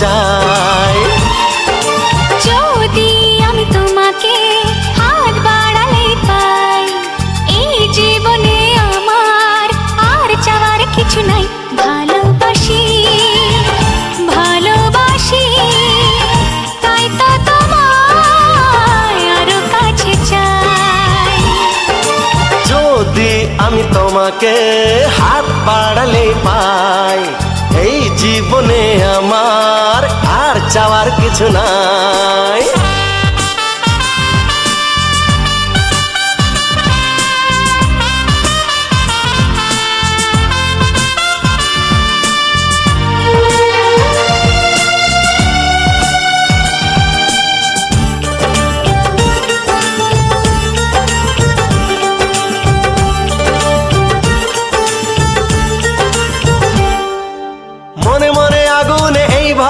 চাই। যদি আমি তোমাকে হাত বাড়ালে পাই, এই জীবনে আমার আর চাওয়ার কিছু নাই। ভালোবাসি ভালোবাসি, তাই তো তোমায় আরো কাছে চাই। যদি আমি তোমাকে হাত বাড়ালে পাই, এই জীবনে আমার আর চাওয়ার কিছু নাই।